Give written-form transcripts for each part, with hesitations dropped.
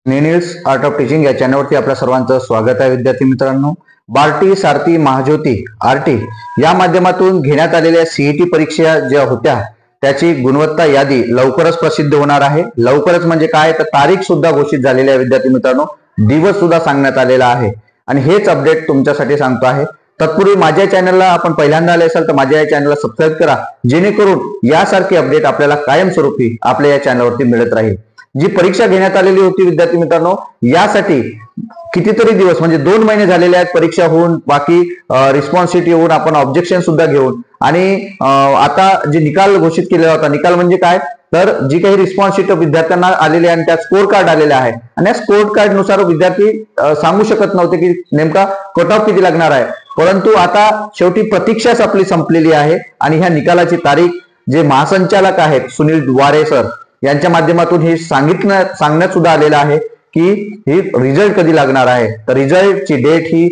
नेनिल्स art of teaching या चॅनलवरती आपल्या सर्वांचं स्वागत आहे. विद्यार्थी मित्रांनो, बार्टी, सारथी, महाज्योती, आरटी या माध्यमातून घेण्यात आलेल्या सीईटी परीक्षा ज्या होत्या त्याची गुणवत्ता यादी लवकरच प्रसिद्ध होणार आहे. लवकरच म्हणजे काय, तर तारीख सुद्धा घोषित झालेली आहे. विद्यार्थी मित्रांनो, दिवस सुद्धा सांगण्यात आलेला आहे आणि हेच अपडेट तुमच्यासाठी सांगतो आहे. तत्पूर्वी माझ्या चॅनलला आपण पहिल्यांदा आले असाल तर माझ्या या चॅनलला सबस्क्राईब करा, जेणेकरून यासारखी अपडेट आपल्याला कायमस्वरूपी आपल्या या चॅनलवरती मिळत राहील. जी परीक्षा घेण्यात आलेली होती विद्यार्थी मित्रांनो, यासाठी कितीतरी दिवस म्हणजे 2 महिने झालेले आहेत परीक्षा होऊन, बाकी रिस्पॉन्सिबिलिटी होऊन, आपण ऑब्जेक्शन सुद्धा घेऊन आणि आता जे निकाल घोषित केलेला होता, निकाल म्हणजे काय, तर जी काही रिस्पॉन्सिबिलिटी विद्यार्थ्यांना आलेली आहे आणि त्यात स्कोर कार्ड आलेले आहे आणि या स्कोर कार्ड नुसार विद्यार्थी सांगू शकत नव्हते की नेमका कट ऑफ किती लागणार आहे. परंतु आता शेवटी प्रतीक्षाच आपली संपलेली आहे आणि ह्या निकालाची तारीख जे महासंचालक आहेत सुनील वारे सर यांच्या माध्यमातून हे सांगण्यात सुद्धा आलेलं आहे की ही रिझल्ट कधी लागणार आहे. तर रिझल्टची डेट ही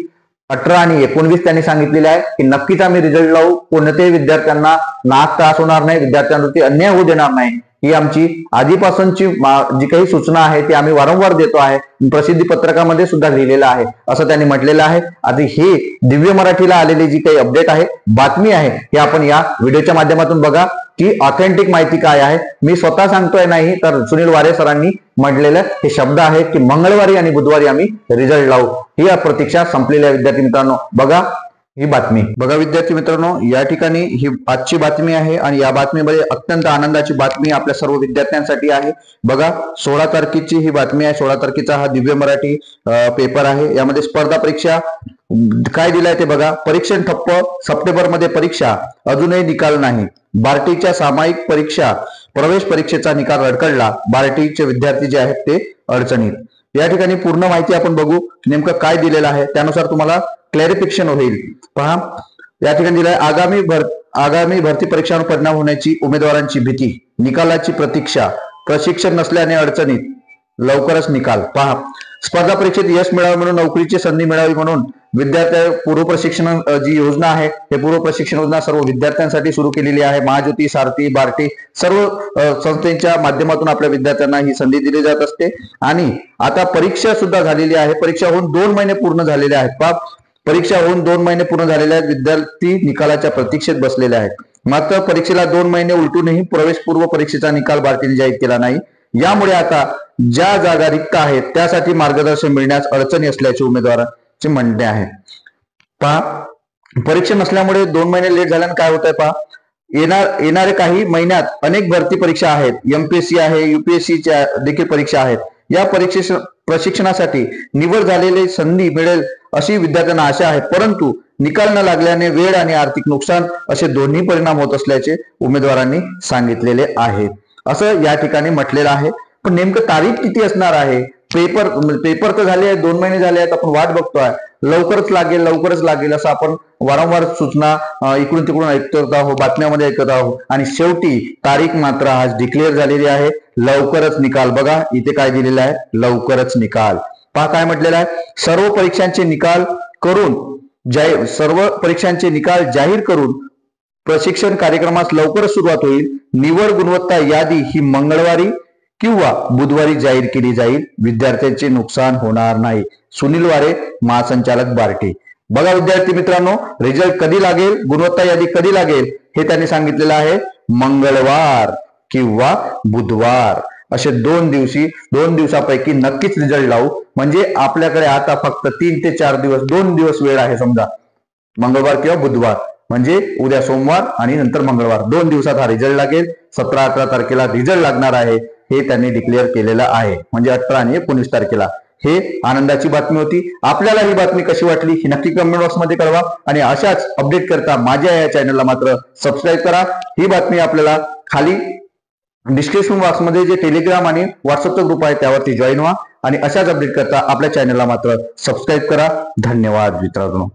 18 आणि 19 त्यांनी सांगितलेली आहे की नक्कीच आम्ही रिझल्ट लावू. कोणत्याही विद्यार्थ्यांना नाक त्रास होणार नाही, विद्यार्थ्यांवरती अन्याय होऊ देणार नाही, ही आमची आधीपासूनची जी काही सूचना आहे ती आम्ही वारंवार देतो आहे, प्रसिद्धी पत्रकामध्ये सुद्धा लिहिलेलं आहे असं त्यांनी म्हटलेलं आहे. आता ही दिव्य मराठीला आलेली जी काही अपडेट आहे, बातमी आहे, हे आपण या व्हिडिओच्या माध्यमातून बघा की ऑथेंटिक माहिती काय आहे. मी स्वतः सांगतोय नाही, तर सुनील वारे सरांनी म्हटलेलं हे शब्द आहेत की मंगळवारी आणि बुधवारी आम्ही रिझल्ट लावू. ही प्रतीक्षा संपलेली आहे. विद्यार्थी मित्रांनो, बघा ही बातमी. बघा विद्यार्थी मित्रांनो, या ठिकाणी ही आजची बातमी आहे आणि या बातमीमध्ये अत्यंत आनंदाची बातमी आपल्या सर्व विद्यार्थ्यांसाठी आहे. बघा, 16 तारखेची ही बातमी आहे. 16 तारखेचा हा दिव्य मराठी पेपर आहे. यामध्ये स्पर्धा परीक्षा काय दिलाय ते बघा. परीक्षण ठप्प, सप्टेंबरमध्ये परीक्षा, अजूनही निकाल नाही. बार्टीच्या सामायिक परीक्षा प्रवेश परीक्षेचा निकाल रडकडला, बार्टीचे विद्यार्थी जे आहेत ते अडचणीत. या ठिकाणी पूर्ण माहिती आपण बघू, नेमकं काय दिलेलं आहे, त्यानुसार तुम्हाला क्लॅरिफिकेशन होईल. पहा, या ठिकाणी दिलंय आगामी भरती परीक्षांवर परिणाम होण्याची उमेदवारांची भीती, निकालाची प्रतीक्षा, प्रशिक्षण नसल्याने अडचणीत, लवकरच निकाल. पहा, स्पर्धा परीक्षेत यश मिळावे म्हणून, नोकरीची संधी मिळावी म्हणून विद्यार्थी पूर्व प्रशिक्षण जी योजना आहे, हे पूर्व प्रशिक्षण योजना सर्व विद्यार्थ्यांसाठी सुरू केलेली आहे. महाज्योती, सारथी, बार्टी सर्व संस्थेच्या माध्यमातून आपल्या विद्यार्थ्यांना ही संधी दिली जात असते. आणि आता परीक्षा सुद्धा झालेली आहे. परीक्षा होऊन 2 महिने पूर्ण झालेले आहेत. परीक्षा होऊन 2 महिने पूर्ण झालेले आहेत. विद्यार्थी निकालाच्या प्रतीक्षेत बसलेले आहेत. मात्र परीक्षेला 2 महिने उलटूनही प्रवेश पूर्व परीक्षेचा निकाल बार्टीने जाहीर केला नाही. यामुळे आता ज्या जागा रिक्त आहेत त्यासाठी मार्गदर्शन मिळण्यास अडचणी असल्याचे उमेदवारांचे म्हणणे आहे. पहा, परीक्षा नसल्यामुळे 2 महिने लेट झाल्याने काय होत आहे पहा, येणारे काही महिन्यात अनेक भरती परीक्षा आहेत. एमपीएससी आहे, युपीएससीच्या देखील परीक्षा आहेत. या प्रशिक्षणासाठी निवड झालेली संधी मिळेल अशी विद्यार्थ्यांना आशा आहे. परंतु निकाल न लागल्याने वेळ आणि आर्थिक नुकसान असे दोन्ही परिणाम होत असल्याचे उमेदवारांनी सांगितलेले आहेत, असं या ठिकाणी म्हटलेलं आहे. पण नेमकं तारीख किती असणार आहे? पेपर तर झाले आहेत, 2 महिने झाले आहेत, आपण वाट बघतोय. लवकरच लागेल असं आपण वारंवार सूचना इकडून तिकडून ऐकत आहोत, बातम्यामध्ये ऐकत आहोत आणि शेवटी तारीख मात्र आज डिक्लेअर झालेली आहे. लवकरच निकाल. बघा इथे काय दिलेलं आहे, लवकरच निकाल. पहा काय म्हटलेलं आहे, सर्व परीक्षांचे निकाल जाहीर करून प्रशिक्षण कार्यक्रमास लवकरच सुरुवात होईल. निवड गुणवत्ता यादी ही मंगळवारी किंवा बुधवारी जाहीर केली जाईल. विद्यार्थ्यांचे नुकसान होणार नाही. सुनील वारे, महासंचालक, बार्टी. बघा विद्यार्थी मित्रांनो, रिझल्ट कधी लागेल, गुणवत्ता यादी कधी लागेल हे त्यांनी सांगितलेलं आहे. मंगळवार किंवा बुधवार असे 2 दिवसापैकी नक्कीच रिझल्ट लावू. म्हणजे आपल्याकडे आता फक्त 3 ते 4 दिवस, 2 दिवस वेळ आहे. समजा मंगळवार किंवा बुधवार, म्हणजे उद्या सोमवार आणि नंतर मंगळवार, 2 दिवसात हा रिझल्ट लागेल. 17-18 तारखेला रिझल्ट लागणार आहे हे त्यांनी डिक्लेअर केलेलं आहे. म्हणजे 18 आणि 19 तारखेला. हे आनंदाची बातमी होती. आपल्याला ही बातमी कशी वाटली हे नक्की कमेंट बॉक्समध्ये कळवा आणि अशाच अपडेट करता माझ्या या चॅनलला मात्र सबस्क्राईब करा. ही बातमी आपल्याला खाली डिस्क्रिप्शन बॉक्समध्ये जे टेलिग्राम आणि व्हॉट्सअपचा ग्रुप आहे त्यावरती जॉईन व्हा आणि अशाच अपडेट करता आपल्या चॅनलला मात्र सबस्क्राईब करा. धन्यवाद मित्रांनो.